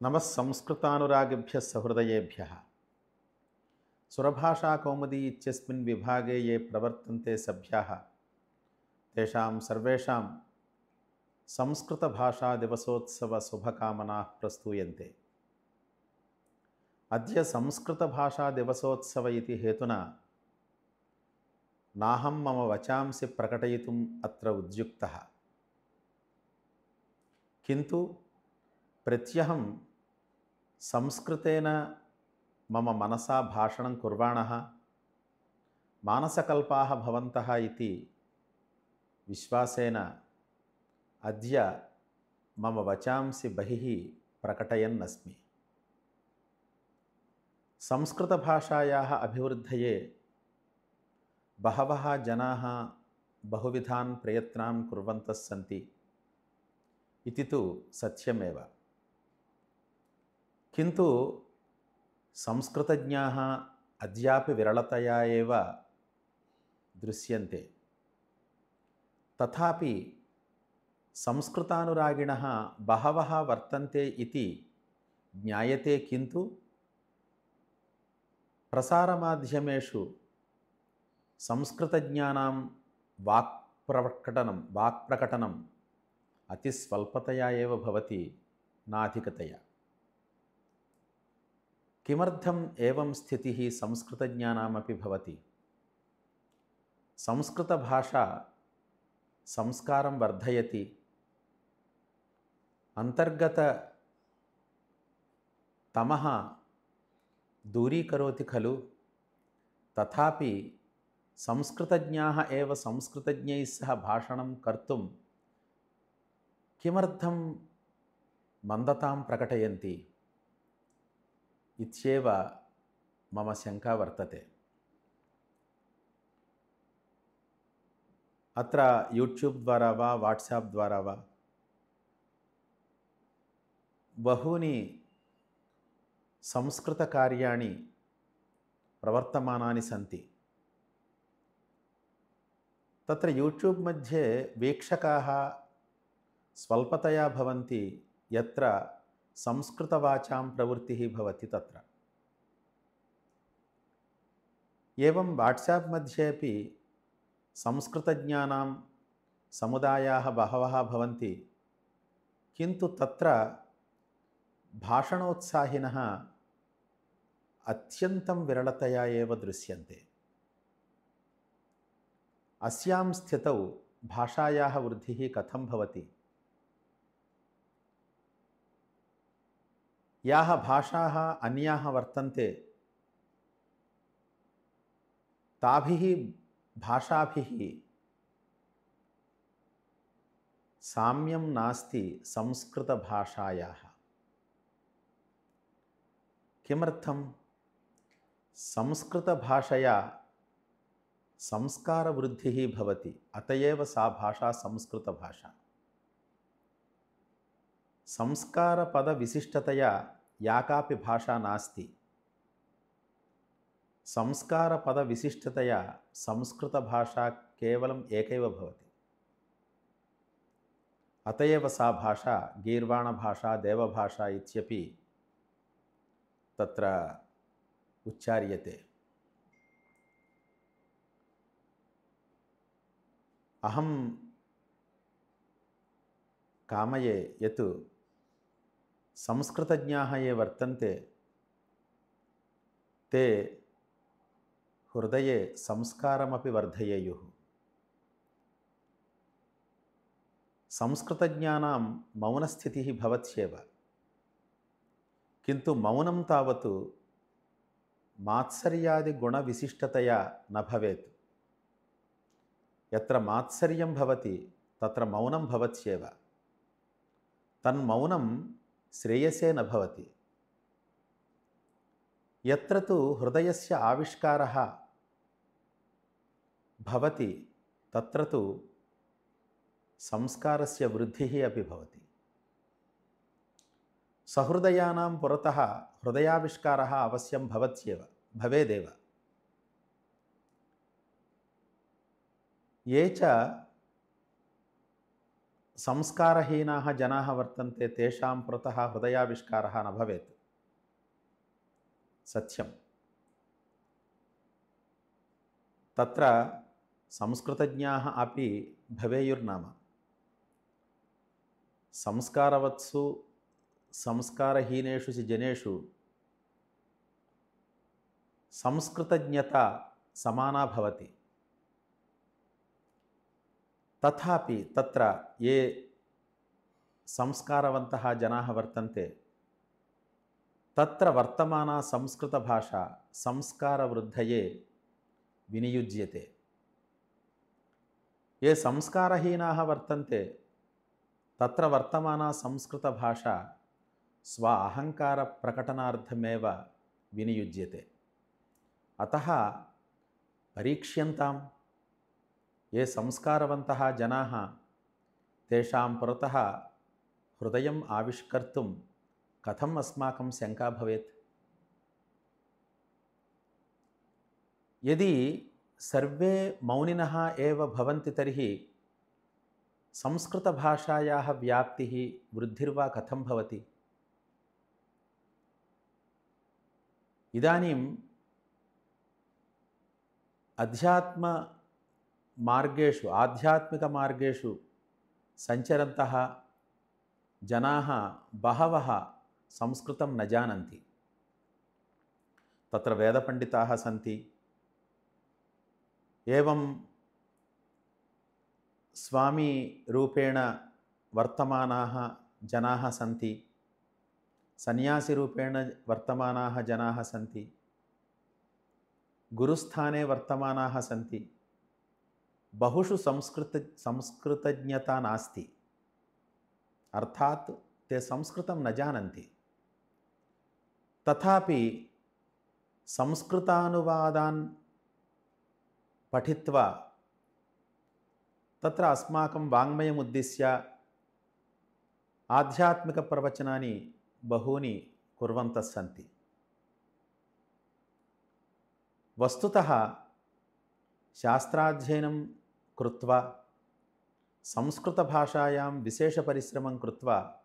नमः संस्कृतानुरागिभ्यः सहृदयेभ्यः। सुरभाषाकौमुदी इत्यस्मिन् विभागे ये प्रवर्तन्ते सभ्याः तेषां सर्वेषां संस्कृतभाषादिवसोत्सवशुभकामनाः प्रस्तूयन्ते। अद्य संस्कृतभाषादिवसोत्सव इति हेतुना नाहं मम वचांसि प्रकटयितुम् अत्र उद्युक्तः, किन्तु प्रत्यहं संस्कृतेन मम मनसा भाषणं कुर्वाणः मानसकल्पाः भवन्तः इति विश्वासेन अद्य मम वचांसि बहिः प्रकटयन् अस्मि। संस्कृतभाषायाः अभिवृद्धये बहवः जनाः बहुविधान् प्रयत्नान् कुर्वन्तः सन्ति इति तु सत्यमेव, किन्तु संस्कृतज्ञाः अद्यापि विरलतया एव दृश्यन्ते। तथापि संस्कृतानुरागिणः बहवः वर्तन्ते इति ज्ञायते, किन्तु प्रसारमाध्यमेषु संस्कृतज्ञानां वाक्प्रकटनम् अतिस्वल्पतया एव भवति, नाधिकतया। किमर्थम् एवं स्थितिः संस्कृतज्ञानामपि भवति? संस्कृतभाषा संस्कारं वर्धयति, अन्तर्गततमः दूरीकरोति खलु। तथापि संस्कृतज्ञाः एव संस्कृतज्ञैः सह भाषणं कर्तुं किमर्थं मन्दतां प्रकटयन्ति इत्येव मम शङ्का वर्तते। अत्र यूट्यूब् द्वारा वा वाट्साप् द्वारा वा बहूनि संस्कृतकार्याणि प्रवर्तमानानि सन्ति। तत्र यूट्यूब् मध्ये वीक्षकाः स्वल्पतया भवन्ति, यत्र संस्कृतवाचां प्रवृत्तिः भवति तत्र। एवं वाट्साप् मध्येपि संस्कृतज्ञानां समुदायाः बहवः भवन्ति, किन्तु तत्र भाषणोत्साहिनः अत्यन्तं विरलतया एव दृश्यन्ते। अस्यां स्थितौ भाषायाः वृद्धिः कथं भवति? याः भाषाः अन्याः वर्तन्ते ताभिः भाषाभिः साम्यं नास्ति संस्कृतभाषायाः। किमर्थं? संस्कृतभाषया संस्कारवृद्धिः भवति, अत एव सा भाषा संस्कृतभाषा। संस्कारपदविशिष्टतया या कापि भाषा नास्ति, संस्कारपदविशिष्टतया संस्कृतभाषा केवलम् एकैव भवति। अत एव सा भाषा गीर्वाणभाषा, देवभाषा इत्यपि तत्र उच्चार्यते। अहं कामये यत् संस्कृतज्ञाः ये वर्तन्ते ते हृदये संस्कारमपि वर्धयेयुः। संस्कृतज्ञानां मौनस्थितिः भवत्येव, किन्तु मौनं तावत् मात्सर्यादिगुणविशिष्टतया न भवेत्। यत्र मात्सर्यं भवति तत्र मौनं भवत्येव। तन्मौनं श्रेयसे न भवति। यत्र तु हृदयस्य आविष्कारः भवति तत्र तु संस्कारस्य वृद्धिः अपि भवति। सहृदयानां पुरतः हृदयाविष्कारः अवश्यं भवेदेव। ये च संस्कारहीनाः जनाः वर्तन्ते तेषां पुरतः हृदयाविष्कारः न भवेत्। सत्यं। तत्र संस्कृतज्ञाः अपि भवेयुर्नाम संस्कारवत्सु संस्कारहीनेषु च जनेषु संस्कृतज्ञता समाना भवति। तथापि तत्र ये संस्कारवन्तः जनाः वर्तन्ते तत्र वर्तमाना संस्कृतभाषा संस्कारवृद्धये विनियुज्यते। ये संस्कारहीनाः वर्तन्ते तत्र वर्तमाना संस्कृतभाषा स्व अहङ्कारप्रकटनार्थमेव विनियुज्यते। अतः परीक्ष्यन्ताम् ये संस्कारवन्तः जनाः तेषां पुरतः हृदयम् आविष्कर्तुं कथम् अस्माकं शङ्का भवेत्। यदि सर्वे मौनिनः एव भवन्ति तर्हि संस्कृतभाषायाः व्याप्तिः वृद्धिर्वा कथं भवति। इदानीम् आध्यात्मिकमार्गेषु सञ्चरन्तः जनाः बहवः संस्कृतं न जानन्ति। तत्र वेदपण्डिताः सन्ति, एवं स्वामीरूपेण वर्तमानाः जनाः सन्ति, सन्यासीरूपेण वर्तमानाः जनाः सन्ति, गुरुस्थाने वर्तमानाः सन्ति। बहुषु संस्कृतज्ञता नास्ति, अर्थात् ते संस्कृतं न जानन्ति। तथापि संस्कृतानुवादान् पठित्वा तत्र अस्माकं वाङ्मयमुद्दिश्य आध्यात्मिकप्रवचनानि बहूनि कुर्वन्तः सन्ति। वस्तुतः शास्त्राध्ययनं कृत्वा संस्कृतभाषायां विशेषपरिश्रमं कृत्वा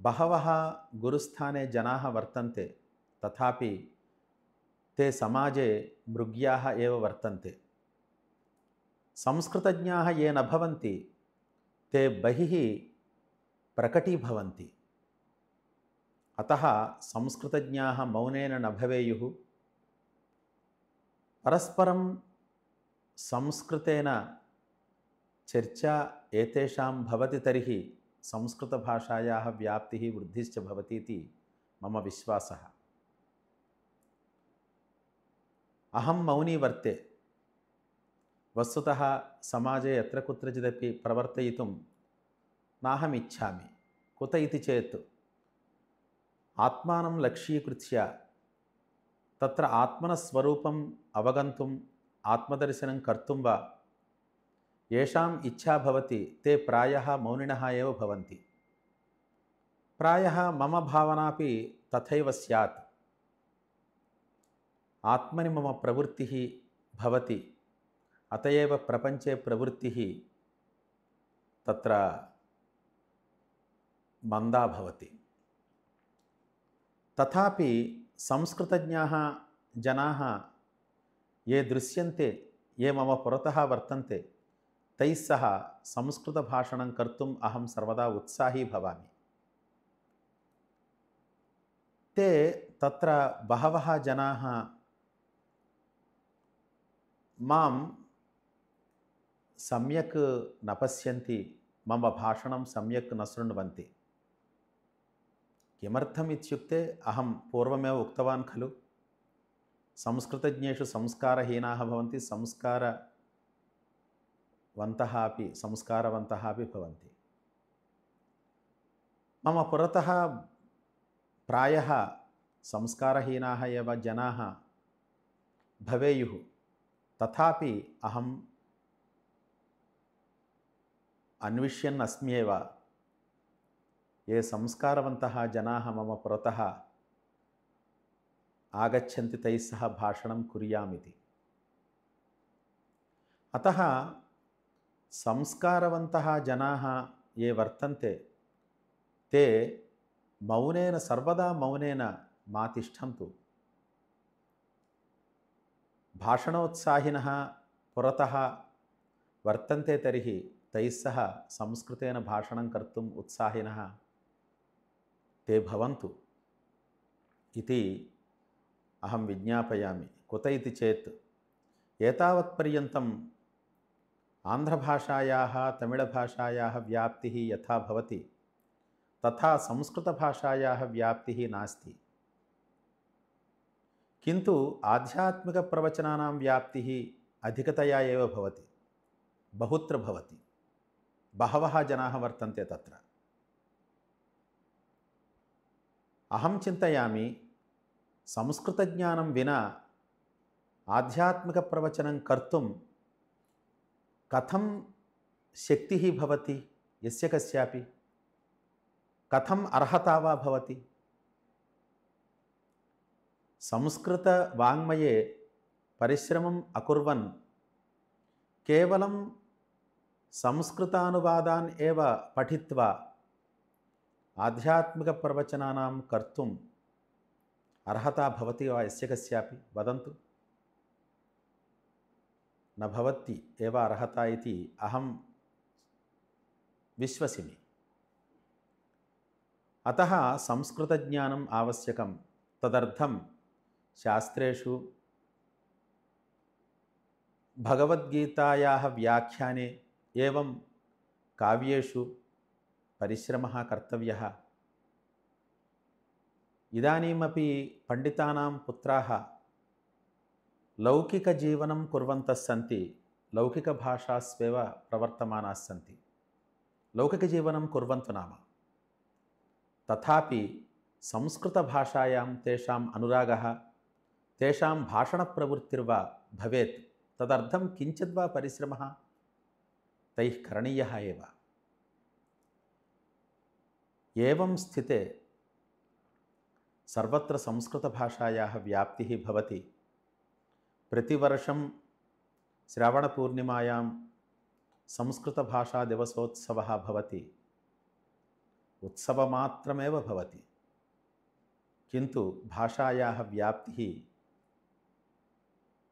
बहवः गुरुस्थाने जनाः वर्तन्ते, तथापि ते समाजे मृग्याः एव वर्तन्ते। संस्कृतज्ञाः ये न भवन्ति ते बहिः प्रकटीभवन्ति। अतः संस्कृतज्ञाः मौनेन न भवेयुः। परस्परं संस्कृतेन चर्चा एतेषां भवति तर्हि संस्कृतभाषायाः व्याप्तिः वृद्धिश्च भवति इति मम विश्वासः। अहं मौनी वर्ते। वस्तुतः समाजे यत्र कुत्रचिदपि प्रवर्तयितुं नाहम् इच्छामि। कुत इति चेत् आत्मानं लक्ष्यीकृत्य तत्र आत्मनस्वरूपम् अवगन्तुम् आत्मदर्शनं कर्तुं वा येषाम् इच्छा भवति ते प्रायः मौनिनः एव भवन्ति। प्रायः मम भावनापि तथैव स्यात्। आत्मनि मम प्रवृत्तिः भवति, अत एव प्रपञ्चे प्रवृत्तिः तत्र मन्दा भवति। तथापि संस्कृतज्ञाः जनाः ये दृश्यन्ते, ये मम पुरतः वर्तन्ते, तैः सह संस्कृतभाषणं कर्तुम् अहं सर्वदा उत्साही भवामि। ते तत्र बहवः जनाः मां सम्यक् न पश्यन्ति, मम भाषणं सम्यक् न शृण्वन्ति। किमर्थम् इत्युक्ते अहं पूर्वमेव उक्तवान् खलु, संस्कृतज्ञेषु संस्कारहीनाः भवन्ति, संस्कारवन्तः अपि भवन्ति। मम पुरतः प्रायः संस्कारहीनाः एव जनाः भवेयुः, तथापि अहम् अन्विष्यन् अस्म्येव ये संस्कारवन्तः जनाः मम पुरतः आगच्छन्ति तैः सह भाषणं कुर्यामिति। अतः संस्कारवन्तः जनाः ये वर्तन्ते ते मौनेन सर्वदा मौनेन मा तिष्ठन्तु। भाषणोत्साहिनः पुरतः वर्तन्ते तर्हि तैः सह संस्कृतेन भाषणं कर्तुम् उत्साहिनः ते भवन्तु इति अहं विज्ञापयामि। कुत इति चेत् एतावत्पर्यन्तम् आन्ध्रभाषायाः तमिळभाषायाः व्याप्तिः यथा भवति तथा संस्कृतभाषायाः व्याप्तिः नास्ति। किन्तु आध्यात्मिकप्रवचनानां व्याप्तिः अधिकतया एव भवति, बहुत्र भवति, बहवः जनाः वर्तन्ते तत्र। अहं चिन्तयामि संस्कृतज्ञानं विना आध्यात्मिकप्रवचनं कर्तुं कथं शक्तिः भवति यस्य कस्यापि, कथम् अर्हता वा भवति। संस्कृतवाङ्मये परिश्रमम् अकुर्वन् केवलं संस्कृतानुवादान् एव पठित्वा आध्यात्मिकप्रवचनानां कर्तुम् अर्हता भवति वा यस्य कस्यापि, वदन्तु। न भवति एव अर्हता इति अहं विश्वसिमि। अतः संस्कृतज्ञानम् आवश्यकं। तदर्थं शास्त्रेषु भगवद्गीतायाः व्याख्याने एवं काव्येषु परिश्रमः कर्तव्यः। इदानीमपि पण्डितानां पुत्राः लौकिकजीवनं कुर्वन्तः सन्ति, लौकिकभाषास्वेव प्रवर्तमानाः सन्ति। लौकिकजीवनं कुर्वन्तु नाम, तथापि संस्कृतभाषायां तेषाम् अनुरागः, तेषां भाषणप्रवृत्तिर्वा भवेत्। तदर्थं किञ्चिद्वा परिश्रमः तैः करणीयः एव। एवं स्थिते सर्वत्र संस्कृतभाषायाः व्याप्तिः भवति। प्रतिवर्षं श्रावणपूर्णिमायां संस्कृतभाषादिवसोत्सवः भवति। उत्सवमात्रमेव भवति, किन्तु भाषायाः व्याप्तिः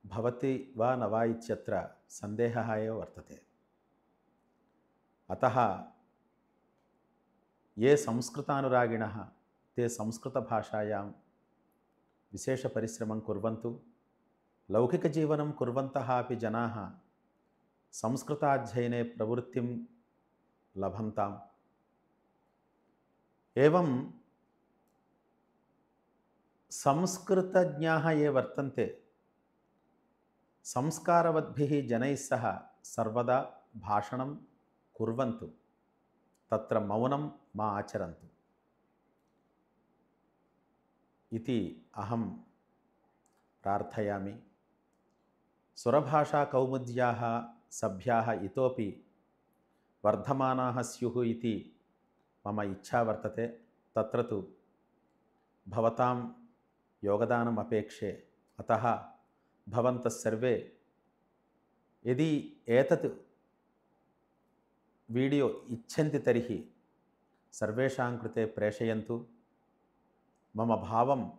भवति वा न वा इत्यत्र सन्देहः एव वर्तते। अतः ये संस्कृतानुरागिणः ते संस्कृतभाषायां विशेषपरिश्रमं कुर्वन्तु। लौकिकजीवनं कुर्वन्तः अपि जनाः संस्कृताध्ययने प्रवृत्तिं लभन्ताम्। एवं संस्कृतज्ञाः ये वर्तन्ते संस्कारवद्भिः जनैः सह सर्वदा भाषणं कुर्वन्तु, तत्र मौनं मा आचरन्तु इति अहं प्रार्थयामि। सुरभाषाकौमुद्याः सभ्याः इतोपि वर्धमानाः स्युः इति मम इच्छा वर्तते। तत्र तु भवतां योगदानम् अपेक्षे। अतः भवन्तः सर्वे यदि एतत् वीडियो इच्छन्ति तर्हि सर्वेषां कृते प्रेषयन्तु। मम भावं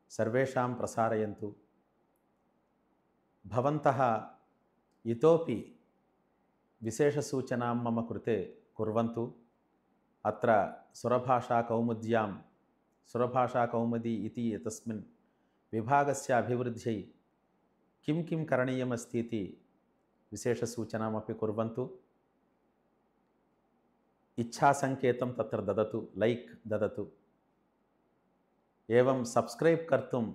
सर्वेषां प्रसारयन्तु। भवन्तः इतोपि विशेषसूचनां मम कृते कुर्वन्तु। अत्र सुरभाषाकौमुद्यां सुरभाषाकौमुदी इति एतस्मिन् विभागस्य अभिवृद्ध्यै किं किं करणीयमस्ति इति विशेषसूचनामपि कुर्वन्तु। इच्छासङ्केतं तत्र ददतु, लैक् ददतु। एवं सब्स्क्रैब् कर्तुम्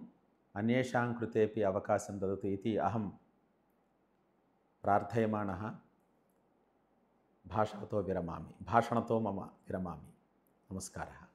अन्येषां कृतेपि अवकाशं ददतु इति अहं प्रार्थयमाणः भाषणतो मम विरमामि। नमस्कारः।